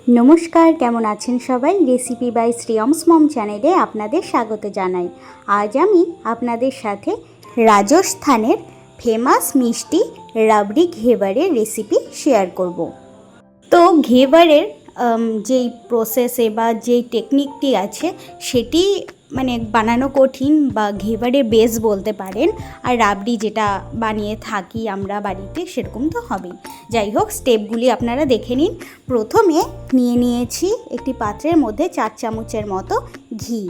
নমস্কার, কেমন আছেন সবাই? রেসিপি বাই শ্রেয়মস মম চ্যানেলে আপনাদের স্বাগত জানাই। আজ আমি আপনাদের সাথে রাজস্থানের ফেমাস মিষ্টি রাবড়ি ঘেভারের রেসিপি শেয়ার করব। তো ঘেভারের যেই প্রসেসে বা যেই টেকনিকটি আছে সেটি বানানো কঠিন বা ঘেভারের বেস বলতে পারেন। আর রাবড়ি যেটা বানিয়ে থাকি আমরা বাড়িতে সেরকম তো হবেই। যাই হোক, স্টেপগুলি আপনারা দেখে নিন। প্রথমে নিয়েছি একটি পাত্রের মধ্যে 4 চামচের মতো ঘি।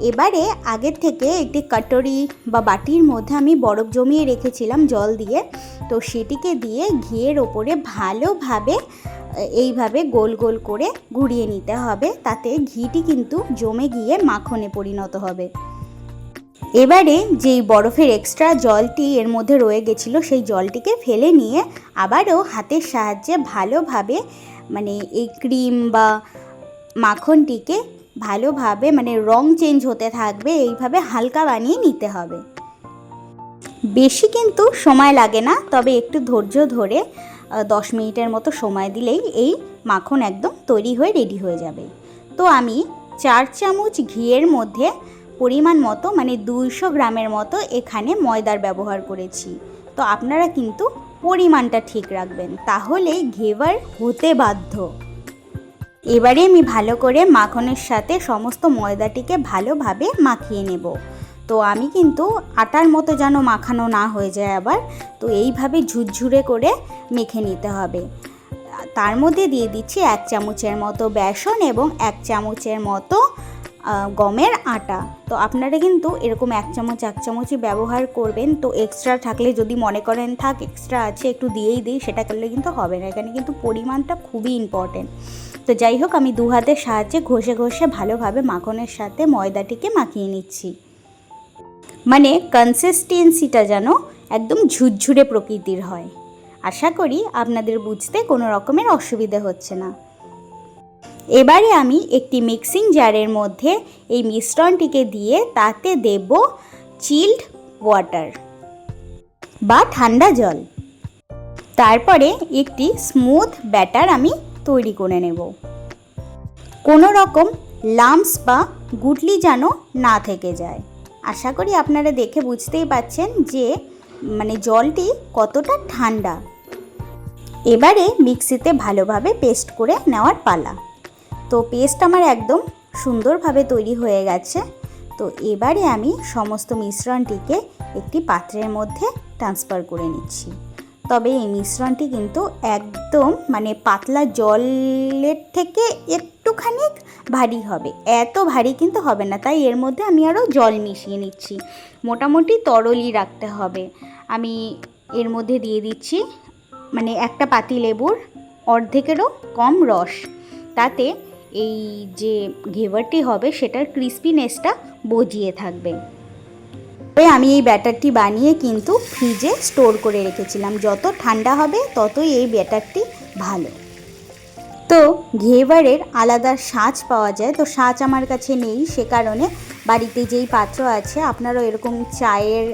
এবারে আগের থেকে একটি কাটরি বা বাটির মধ্যে আমি বরফ জমিয়ে রেখেছিলাম জল দিয়ে, তো সেটিকে দিয়ে ঘিয়ের ওপরে ভালোভাবে এইভাবে গোল গোল করে ঘুরিয়ে নিতে হবে, তাতে ঘিটি কিন্তু জমে গিয়ে মাখনে পরিণত হবে। এবারে যেই বরফের এক্সট্রা জলটি এর মধ্যে রয়ে গেছিলো সেই জলটিকে ফেলে নিয়ে আবারও হাতের সাহায্যে ভালোভাবে এই ক্রিম বা মাখনটিকে ভালোভাবে রং চেঞ্জ হতে থাকবে, এইভাবে হালকা বানিয়ে নিতে হবে। বেশি কিন্তু সময় লাগে না, তবে একটু ধৈর্য ধরে 10 মিনিটের মতো সময় দিলেই এই মাখন একদম তৈরি হয়ে রেডি হয়ে যাবে। তো আমি 4 চামচ ঘিয়ের মধ্যে পরিমাণ মতো 200 গ্রামের মতো এখানে ময়দার ব্যবহার করেছি। তো আপনারা কিন্তু পরিমাণটা ঠিক রাখবেন, তাহলেই ঘেভার হতে বাধ্য। এবারে আমি ভালো করে মাখনের সাথে সমস্ত ময়দাটিকে ভালোভাবে মাখিয়ে নেব। তো আমি কিন্তু আটার মতো যেন মাখানো না হয়ে যায় আবার, তো এইভাবে ঝুরঝুরে করে মেখে নিতে হবে। তার মধ্যে দিয়ে দিচ্ছি 1 চামচের মতো বেসন এবং 1 চামচের মতো গমের আটা। তো আপনারা কিন্তু এরকম 1 চামচই ব্যবহার করবেন। তো এক্সট্রা থাকলে যদি মনে করেন থাক এক্সট্রা আছে একটু দিয়েই দিই, সেটা করলে কিন্তু হবে না। এখানে কিন্তু পরিমাণটা খুবই ইম্পর্টেন্ট। তো যাই হোক, আমি 2 হাতের সাহায্যে ঘষে ঘষে ভালোভাবে মাখনের সাথে ময়দাটিকে মাখিয়ে নিচ্ছি। কনসিস্টেন্সিটা যেন একদম ঝুরঝুরে প্রকৃতির হয়। আশা করি আপনাদের বুঝতে কোনো রকমের অসুবিধা হচ্ছে না। এবারে আমি একটি মিক্সিং জারের মধ্যে এই মিশ্রণটিকে দিয়ে তাতে দেব চিল্ড ওয়াটার বা ঠান্ডা জল। তারপরে একটি স্মুথ ব্যাটার আমি তৈরি করে নেব। কোনো রকম লাম্পস বা গুটলি যেন না থেকে যায়। আশা করি আপনারা দেখে বুঝতেই পাচ্ছেন যে জলটি কতটা ঠান্ডা। এবারে মিক্সিতে ভালোভাবে পেস্ট করে নেওয়ার পালা। তো পেস্ট আমার একদম সুন্দরভাবে তৈরি হয়ে গেছে। তো এবারে আমি সমস্ত মিশ্রণটিকে একটি পাত্রের মধ্যে ট্রান্সফার করে নিচ্ছি। তবে এই মিশ্রণটি কিন্তু একদম পাতলা জলের থেকে একটুখানি ভারী হবে, এত ভারী কিন্তু হবে না। তাই এর মধ্যে আমি আরও জল মিশিয়ে নিচ্ছি, মোটামুটি তরলই রাখতে হবে। আমি এর মধ্যে দিয়ে দিচ্ছি একটা পাতিলেবুর অর্ধেকেরও কম রস, তাতে এই যে ঘেভারটি হবে সেটার ক্রিস্পিনেসটা বজিয়ে থাকবে। আমি এই ব্যাটারটি বানিয়ে কিন্তু ফ্রিজে স্টোর করে রেখেছিলাম। যত ঠান্ডা হবে ততই এই ব্যাটারটি ভালো। তো ঘেভারের আলাদা সাঁচ পাওয়া যায়, তো সাঁচ আমার কাছে নেই, সে কারণে বাড়িতে যেই পাত্র আছে, আপনারাও এরকম চায়ের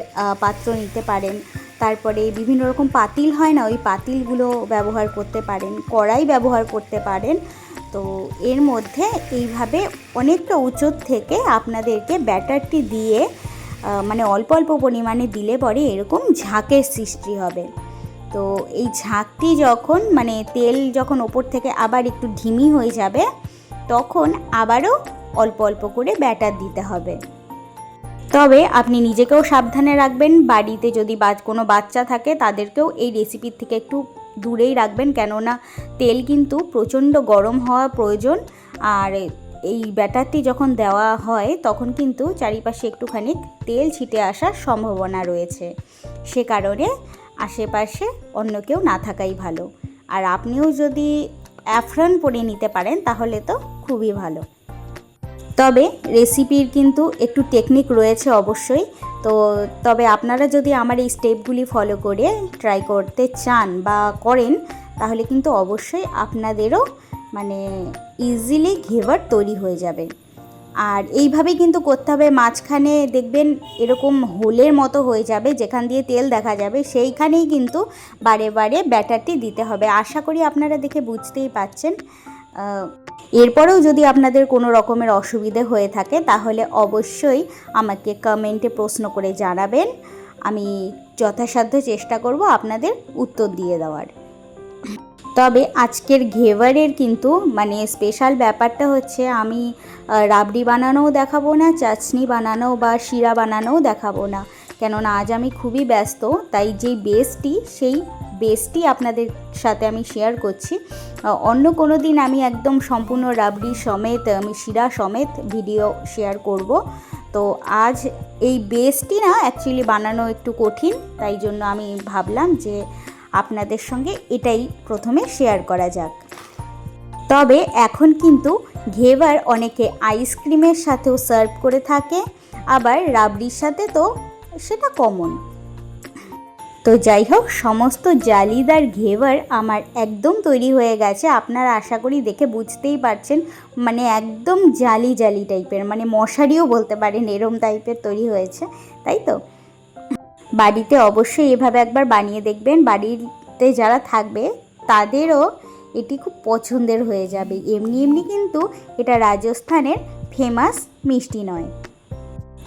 পাত্র নিতে পারেন। তারপরে বিভিন্ন রকম পাতিল হয় না, ওই পাতিলগুলো ব্যবহার করতে পারেন, কড়াই ব্যবহার করতে পারেন। তো এর মধ্যে এইভাবে অনেকটা উঁচু থেকে আপনাদেরকে ব্যাটারটি দিয়ে অল্প অল্প পরিমাণে দিলে পরে এরকম ঝাঁকের সৃষ্টি হবে। তো এই ঝাঁকটি যখন তেল যখন ওপর থেকে আবার একটু ধিমি হয়ে যাবে, তখন আবারও অল্প অল্প করে ব্যাটার দিতে হবে। তবে আপনি নিজেকেও সাবধানে রাখবেন, বাড়িতে যদি কোনো বাচ্চা থাকে তাদেরকেও এই রেসিপির থেকে একটু দূরেই রাখবেন, কেননা তেল কিন্তু প্রচণ্ড গরম হওয়া প্রয়োজন। আর এই ব্যাটারটি যখন দেওয়া হয় তখন কিন্তু চারিপাশে একটুখানি তেল ছিটে আসার সম্ভাবনা রয়েছে, সে কারণে আশেপাশে অন্য কেউ না থাকাই ভালো। আর আপনিও যদি অ্যাফ্রন পরে নিতে পারেন তাহলে তো খুবই ভালো। তবে রেসিপির কিন্তু একটু টেকনিক রয়েছে অবশ্যই। তবে আপনারা যদি আমার এই স্টেপগুলি ফলো করে ট্রাই করতে চান বা করেন, তাহলে কিন্তু অবশ্যই আপনাদেরও ইজিলি ঘেভার তৈরি হয়ে যাবে। আর এইভাবেই কিন্তু করতে হবে। মাঝখানে দেখবেন এরকম হোলের মতো হয়ে যাবে, যেখান দিয়ে তেল দেখা যাবে, সেইখানেই কিন্তু বারে বারে ব্যাটারটি দিতে হবে। আশা করি আপনারা দেখে বুঝতেই পাচ্ছেন। এরপরেও যদি আপনাদের কোনো রকমের অসুবিধে হয়ে থাকে তাহলে অবশ্যই আমাকে কমেন্টে প্রশ্ন করে জানাবেন। আমি যথাসাধ্য চেষ্টা করব আপনাদের উত্তর দিয়ে দেওয়ার। তবে আজকের ঘেভারের কিন্তু মানে স্পেশাল ব্যাপারটা হচ্ছে আমি রাবড়ি বানানোও দেখাবো না, চাটনি বানানো বা শিরা বানানোও দেখাবো না, কেননা আজ আমি খুবই ব্যস্ত। তাই যেই সেই বেসটি আপনাদের সাথে আমি শেয়ার করছি। অন্য কোনো দিন আমি একদম সম্পূর্ণ রাবড়ি সমেত, আমি শিরা সমেত ভিডিও শেয়ার করব। তো আজ এই বেসটি না অ্যাকচুয়ালি বানানো একটু কঠিন, তাই জন্য আমি ভাবলাম যে আপনাদের সঙ্গে এটাই প্রথমে শেয়ার করা যাক। তবে এখন কিন্তু ঘেভার অনেকে আইসক্রিমের সাথেও সার্ভ করে থাকে, আবার রাবড়ির সাথে তো সেটা কমন। তো যাই হোক, সমস্ত জালিদার ঘেভার আমার একদম তৈরি হয়ে গেছে। আপনারা আশা করি দেখে বুঝতেই পারছেন, মানে একদম জালি জালি টাইপের, মানে মশারিও বলতে পারেন, এরম টাইপের তৈরি হয়েছে, তাই তো? বাড়িতে অবশ্যই এভাবে একবার বানিয়ে দেখবেন। বাড়িতে যারা থাকবে তাদেরও এটি খুব পছন্দের হয়ে যাবে। এমনি এমনি কিন্তু এটা রাজস্থানের ফেমাস মিষ্টি নয়।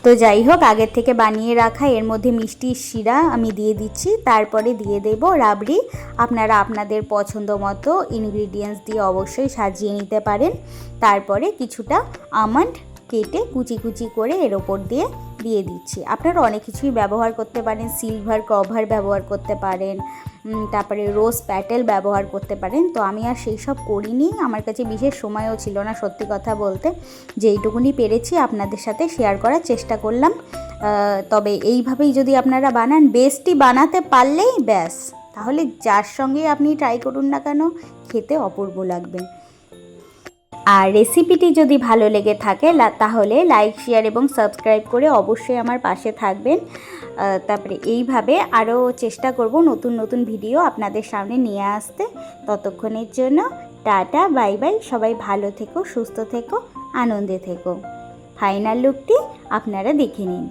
তো যাই হোক, আগের থেকে বানিয়ে রাখা এর মধ্যে মিষ্টির শিরা আমি দিয়ে দিচ্ছি, তারপরে দিয়ে দেব রাবড়ি। আপনারা আপনাদের পছন্দ মতো ইনগ্রিডিয়েন্টস দিয়ে অবশ্যই সাজিয়ে নিতে পারেন। তারপরে কিছুটা আমন্ড কেটে কুচি কুচি করে এর ওপর দিয়ে দিচ্ছি। আপনারা অনেক কিছুই ব্যবহার করতে পারেন, সিলভার কভার ব্যবহার করতে পারেন, তারপরে রোজ প্যাটেল ব্যবহার করতে পারেন। তো আমি আর সেই সব করিনি, আমার কাছে বিশেষ সময়ও ছিল না সত্যি কথা বলতে। যেইটুকুনি পেরেছি আপনাদের সাথে শেয়ার করার চেষ্টা করলাম। তবে এইভাবেই যদি আপনারা বানান, বেসটি বানাতে পারলেই ব্যাস, তাহলে যার সঙ্গে আপনি ট্রাই করুন না কেন খেতে অপূর্ব লাগবে। আর রেসিপিটি যদি ভালো লেগে থাকে তাহলে লাইক, শেয়ার এবং সাবস্ক্রাইব করে অবশ্যই আমার পাশে থাকবেন। তারপরে এইভাবে আরও চেষ্টা করব নতুন নতুন ভিডিও আপনাদের সামনে নিয়ে আসতে। ততক্ষণের জন্য টাটা, বাই বাই। সবাই ভালো থেকো, সুস্থ থেকো, আনন্দে থেকো। ফাইনাল লুকটি আপনারা দেখে নিন।